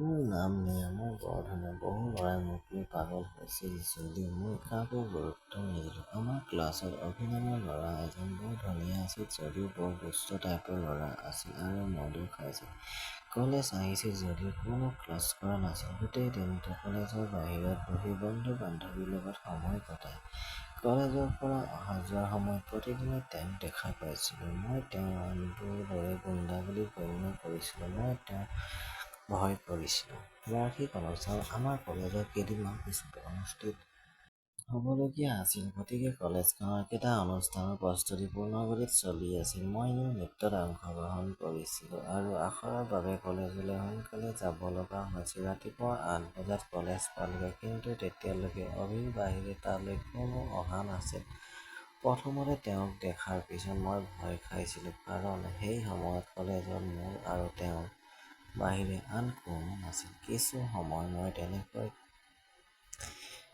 মোৰ নাম নিৰামৰ বৰধনে। বহু ল'ৰাই মোক লৈ পাগল হৈছিল যদিও মই কাকো গুৰুত্ব নিদিলোঁ। আমাৰ ক্লাছত অভিনামৰ ল'ৰা এজন বৰ ধুনীয়া আছিল যদিও বৰ দুষ্ট টাইপৰ ল'ৰা আছিল আৰু মদো খাইছিল। কলেজ আহিছিল যদিও কোনো ক্লাছ কৰা নাছিল। গোটেই দিনটো কলেজৰ বাহিৰত বহি বন্ধু-বান্ধৱীৰ লগত সময় কটায়। কলেজৰ পৰা অহা যোৱাৰ সময়ত প্ৰতিদিনে তেওঁক দেখা পাইছিলোঁ। মই তেওঁৰ আনবোৰৰ দৰে গুণ্ডা বুলি গণ্য কৰিছিলোঁ। মই তেওঁক ভয় কৰিছিলোঁ। বাৰ্ষিক অনুষ্ঠান আমাৰ কলেজৰ কেইদিনমান পিছতে অনুষ্ঠিত হ'বলগীয়া আছিল। গতিকে কলেজখনৰ কেইটা অনুষ্ঠানৰ প্ৰস্তুতি পূৰ্ণগতিত চলি আছিল। মইও নৃত্যত অংশগ্ৰহণ কৰিছিলোঁ আৰু আখৰাৰ বাবে কলেজলৈ সোনকালে যাব লগা হৈছিল। ৰাতিপুৱা ৮ বজাত কলেজ পালোগৈ, কিন্তু তেতিয়ালৈকে অভিৰ বাহিৰে তালৈ কোনো অহা নাছিল। প্ৰথমতে তেওঁক দেখাৰ পিছত মই ভয় খাইছিলোঁ, কাৰণ সেই সময়ত কলেজত মোৰ আৰু তেওঁৰ বাহিৰে আন কোনো নাছিল। কিছু সময় মই তেনেকৈ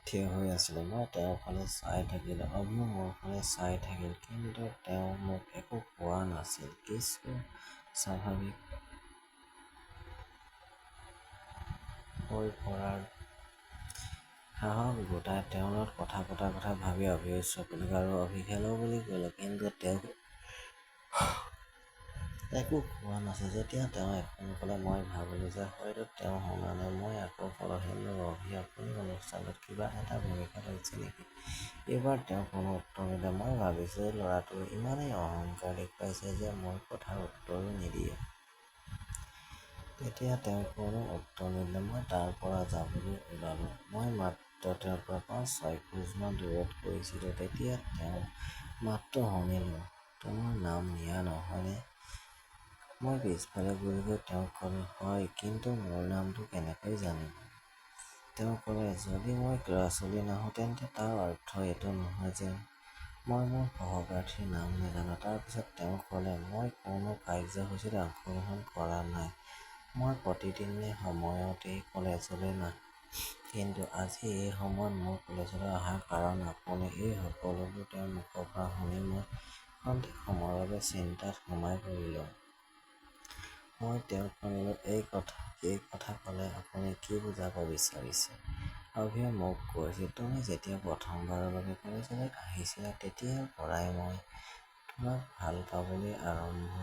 থিয় হৈ আছিলোঁ। মই তেওঁৰ ফালে চাই থাকিলোঁ। অভিও মোৰ ফালে চাই থাকিল, কিন্তু তেওঁ মোক একো কোৱা নাছিল। কিছু স্বাভাৱিক হৈ পৰাৰ সাহস গোটাই তেওঁৰ লগত কথা পতাৰ কথা ভাবি অভিৰ ওচৰত গ'লো আৰু অভিক হেল্ল' বুলি ক'লো, কিন্তু তেওঁ একো কোৱা নাছিল। যেতিয়া তেওঁ একো নক'লে, মই ভাবিলোঁ যে হয়তো তেওঁ শুনা নাই। মই আকৌ ক'লো, হেল্ল' অভি, আপুনি অনুষ্ঠানত কিবা এটা ভূমিকা লৈছে নেকি? এইবাৰ তেওঁ কোনো উত্তৰ নিদিলে। মই ভাবিছোঁ এই ল'ৰাটোৱে ইমানেই অহংকাৰ দেখুৱাইছে যে মোৰ কথাৰ উত্তৰো নিদিয়ে। তেতিয়া তেওঁ কোনো উত্তৰ নিদিলে। মই তাৰ পৰা যাবলৈ ওলালোঁ। মই মাত্ৰ তেওঁৰ পৰা ৫-৬ খোজমান দূৰত গৈছিলোঁ। তেতিয়া তেওঁৰ মাতটো শুনিলোঁ, তোমাৰ নাম নিয়া নহয়নে? মই পিছফালে ঘূৰি গৈ তেওঁক ক'লো, হয়, কিন্তু মোৰ নামটো কেনেকৈ জানিব? তেওঁ ক'লে, যদি মই ক্লাছলৈ নাহোঁ তেন্তে তাৰ অৰ্থ এইটো নহয় যে মই মোৰ সহপাঠীৰ নাম নাজানো। তাৰ পিছত তেওঁ ক'লে, মই কোনো কাৰ্যসূচীত অংশগ্ৰহণ কৰা নাই। মই প্ৰতিদিনে সময়মতেই কলেজলৈ নাহোঁ। কিন্তু আজি এই সময়ত মোৰ কলেজলৈ অহাৰ কাৰণ আপুনি এই সকলোবোৰ তেওঁৰ মুখৰ পৰা শুনি মই ক্ষন্তেক সময়ৰ বাবে চিন্তাত সোমাই পৰিলোঁ। মই তেওঁক শুনিলোঁ, এই কথা ক'লে আপুনি কি বুজাব বিচাৰিছে? অভিয়ে মোক কৈছিল, তুমি যেতিয়া প্ৰথমবাৰৰ বাবে কলেজলৈ আহিছিলা তেতিয়াৰ পৰাই মই তোমাক ভাল পাবলৈ আৰম্ভ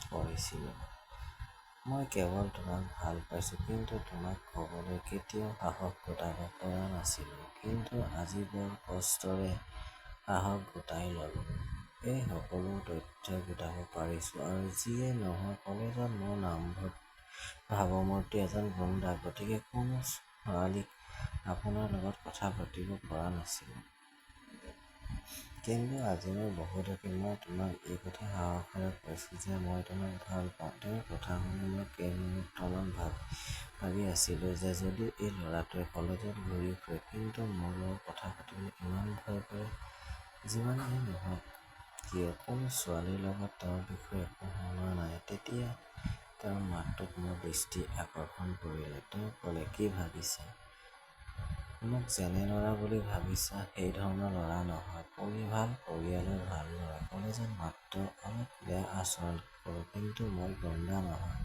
কৰিছিলোঁ। মই কেৱল তোমাক ভাল পাইছোঁ, কিন্তু তোমাক ক'বলৈ কেতিয়াও সাহস গোটাব পৰা নাছিলোঁ। কিন্তু আজি বৰ কষ্টৰে সাহস গোটাই ল'লোঁ। এই সকলো তথ্য গোটাব পাৰিছোঁ। আৰু যিয়ে নহওক, কলেজত মোৰ ভাৱমূৰ্তি এজন গুণ্ডা, গতিকে কোনো ছোৱালীক আপোনাৰ লগত কথা পাতিব পৰা নাছিলোঁ। কিন্তু আজি মই বহুত সুখী। মই তোমাক এই কথা সাহসেৰে কৈছোঁ যে মই তোমাক ভাল পাওঁ। তেওঁৰ কথা শুনি মই কেইমিনিটমান ভাবি আছিলোঁ যে যদিও এই ল'ৰাটোৱে কলেজত ঘূৰি ফুৰে, কিন্তু মোৰ লগত কথা পাতিবলৈ ইমান ভয় কৰে। যিমানেই নহওক কিয়, কোনো ছোৱালীৰ লগত তেওঁৰ বিষয়ে একো শুনা নাই। তেতিয়া তেওঁৰ মাতটোত মোৰ দৃষ্টি আকৰ্ষণ কৰিলে। তেওঁ ক'লে, কি ভাবিছা? মোক যেনে ল'ৰা বুলি ভাবিছা সেই ধৰণৰ ল'ৰা নহয়। পৰিয়ালৰ ভাল ল'ৰা। কলেজত মাত্ৰ অলপ বেয়া আচৰণ কৰোঁ, কিন্তু মই গুণ্ডা নহয়।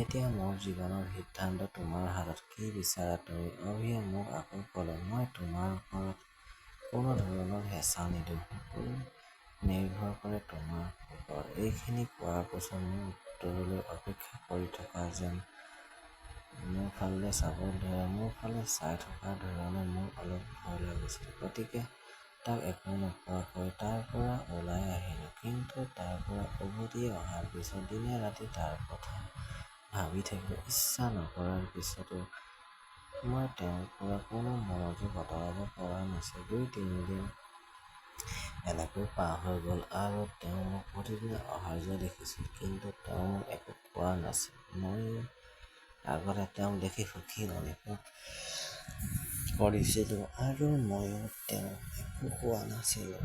এতিয়া মোৰ জীৱনৰ সিদ্ধান্ত তোমাৰ হাতত। কি বিচাৰা তুমি? অভিয়ে মোক আকৌ ক'লে, মই তোমাৰ ওপৰত কোনো ধৰণৰ হেঁচা নিদিওঁ। সকলো নিৰ্ভৰ কৰে তোমাৰ ওপৰত। এইখিনি কোৱাৰ পিছত মোৰ উত্তৰলৈ অপেক্ষা কৰি থকা যেন মোৰ ফালে চাই থকাৰ ধৰণে মোৰ অলপ ভয় লাগিছিল। গতিকে তাক একো নোকোৱাকৈ তাৰ পৰা ওলাই আহিলোঁ। কিন্তু তাৰ পৰা উভতি অহাৰ পিছত দিনে ৰাতি তাৰ কথা ভাবি থাকিলোঁ। ইচ্ছা নকৰাৰ পিছতো মই তেওঁৰ পৰা কোনো মনোযোগ আঁতৰাব পৰা নাছিলোঁ। ২-৩ দিন এনেকৈ পাৰ হৈ গ'ল আৰু তেওঁ মোক প্ৰতিদিনে অহা-যোৱা দেখিছিল, কিন্তু তেওঁ মোক একো কোৱা নাছিল। মইও আগতে তেওঁক দেখি সুখী অনুভৱ কৰিছিলোঁ আৰু মইও তেওঁক একো কোৱা নাছিলোঁ।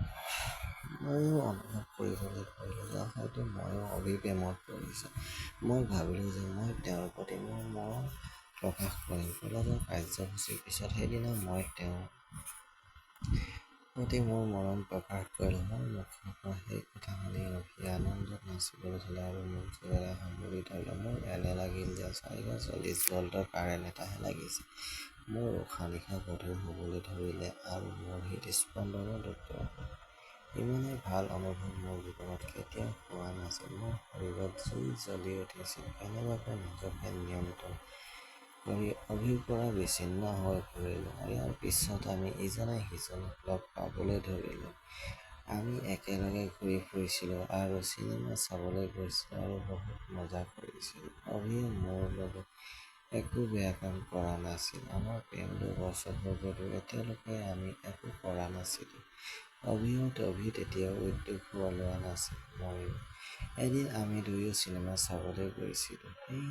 মইও অনুভৱ কৰিবলৈ ধৰিলোঁ যে হয়তো মইও অভিৰ প্ৰেমত পৰিছোঁ। মই ভাবিলোঁ যে মই তেওঁৰ প্ৰতি মোৰ মৰম প্ৰকাশ কৰিম। কলেজৰ কাৰ্যসূচীৰ পিছত সেইদিনা মই তেওঁৰ প্ৰতি মোৰ মৰম প্ৰকাশ কৰিলে। মোৰ মুখৰ পৰা সেই কথা শুনি অভি আনন্দত নাচিবলৈ ধৰিলে আৰু মোক জোৰেৰে সামৰি ধৰিলে। মোৰ এনে লাগিল যে 440 ভল্টৰ কাৰেণ্ট এটাহে লাগিছে। মোৰ উশাহ নিশাহ গধুৰ হ'বলৈ ধৰিলে আৰু মোৰ হৃদস্পন্দনো দ্ৰুত হ'ল। ইমানেই ভাল অনুভৱ মোৰ জীৱনত কেতিয়াও হোৱা নাছিল। মোৰ শৰীৰত জুই জ্বলি উঠিছিল। কেনেবাকৈ নিজকে নিয়ন্ত্ৰণ কৰি অভিৰ পৰা বিচ্ছিন্ন হৈ পৰিলোঁ। ইয়াৰ পিছত আমি ইজনে সিজনক লগ পাবলৈ ধৰিলোঁ। আমি একেলগে ঘূৰি ফুৰিছিলোঁ আৰু চিনেমা চাবলৈ গৈছিলোঁ আৰু বহুত মজা কৰিছিলোঁ। অভিয়ে মোৰ লগত একো বেয়া কাম কৰা নাছিল। আমাৰ প্ৰেম 2 বছৰ হৈ গ'লো, এতিয়ালৈকে আমি একো কৰা নাছিলোঁ। অভি তেতিয়াও উদ্যোগ লোৱা নাছিল, মইও। এদিন আমি দুয়ো চিনেমা চাবলৈ গৈছিলোঁ। সেই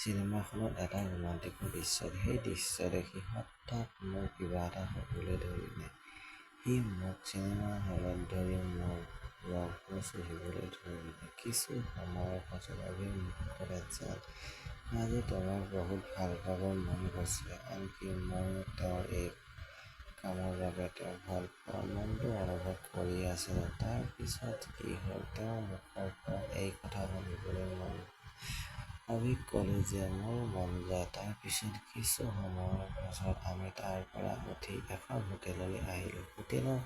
চিনেমাখনত এটা ৰোমান্টিকৰ দৃশ্য, সেই দৃশ্য দেখি হঠাৎ মোৰ কিবা এটা হ'বলৈ ধৰিলে। সি মোক চিনেমা হলত ধৰি মোৰ ৰংবোৰ চুহিবলৈ ধৰিলে। কিছু সময়ৰ পাছত অভিয়ে মোক ক'লে, জান, আজি তোমাক বহুত ভাল পাব মন গৈছে। আনকি মইও তেওঁৰ এই কামৰ বাবে তেওঁক ভাল পোৱাৰ মনটো অনুভৱ কৰি আছিলোঁ। তাৰ পিছত কি হ'ল, তেওঁৰ মুখৰ পৰা এই কথা শুনিবলৈ মন গ'ল। অভিক ক'লো যে মোৰ মন যায়। তাৰ পিছত কিছু সময়ৰ পাছত আমি তাৰ পৰা উঠি এখন হোটেললৈ আহিলোঁ। হোটেলৰ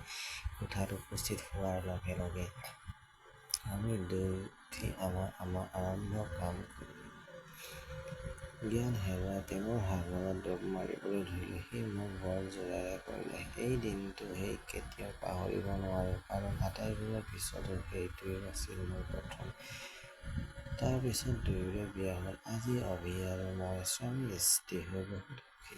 কোঠাত উপস্থিত হোৱাৰ লগে লগে আমি দুয়ো উঠি আমাৰ আৰম্ভ কাম কৰিলোঁ। জ্ঞান হেৰুৱাই প্ৰেমৰ সাগৰত ডুব মাৰিবলৈ ধৰিলোঁ। সি মোক বৰ জোৰেৰে কৰিলে। এই দিনটো সি কেতিয়াও পাহৰিব নোৱাৰো, কাৰণ আটাইবোৰৰ পিছতো সেইটোৱেই আছিল মোৰ প্ৰথম। তাৰ পিছত দুয়োৰে বিয়া হ'ল। আজি অভি আৰু মই স্বামী স্ত্ৰী হৈ বহুত সুখী।